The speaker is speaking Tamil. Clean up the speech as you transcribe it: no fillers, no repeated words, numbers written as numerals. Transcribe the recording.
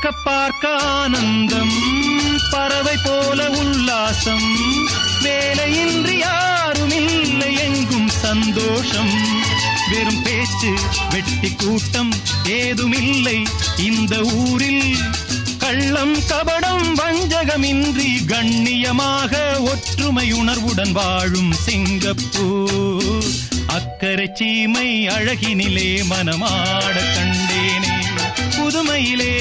பார்க்க பார்க்க ஆனந்தம், பறவை போல உல்லாசம், வேலையின்றி யாரும் இல்லை எங்கும் சந்தோஷம். வெறும் பேச்சு வெட்டி கூட்டம் ஏதுமில்லை இந்த ஊரில். கள்ளம் கபடம் வஞ்சகமின்றி கண்ணியமாக ஒற்றுமை உணர்வுடன் வாழும் சிங்கப்பூர். அக்கறை சீமை அழகினிலே மனமாட கண்டேனே, புதுமையிலே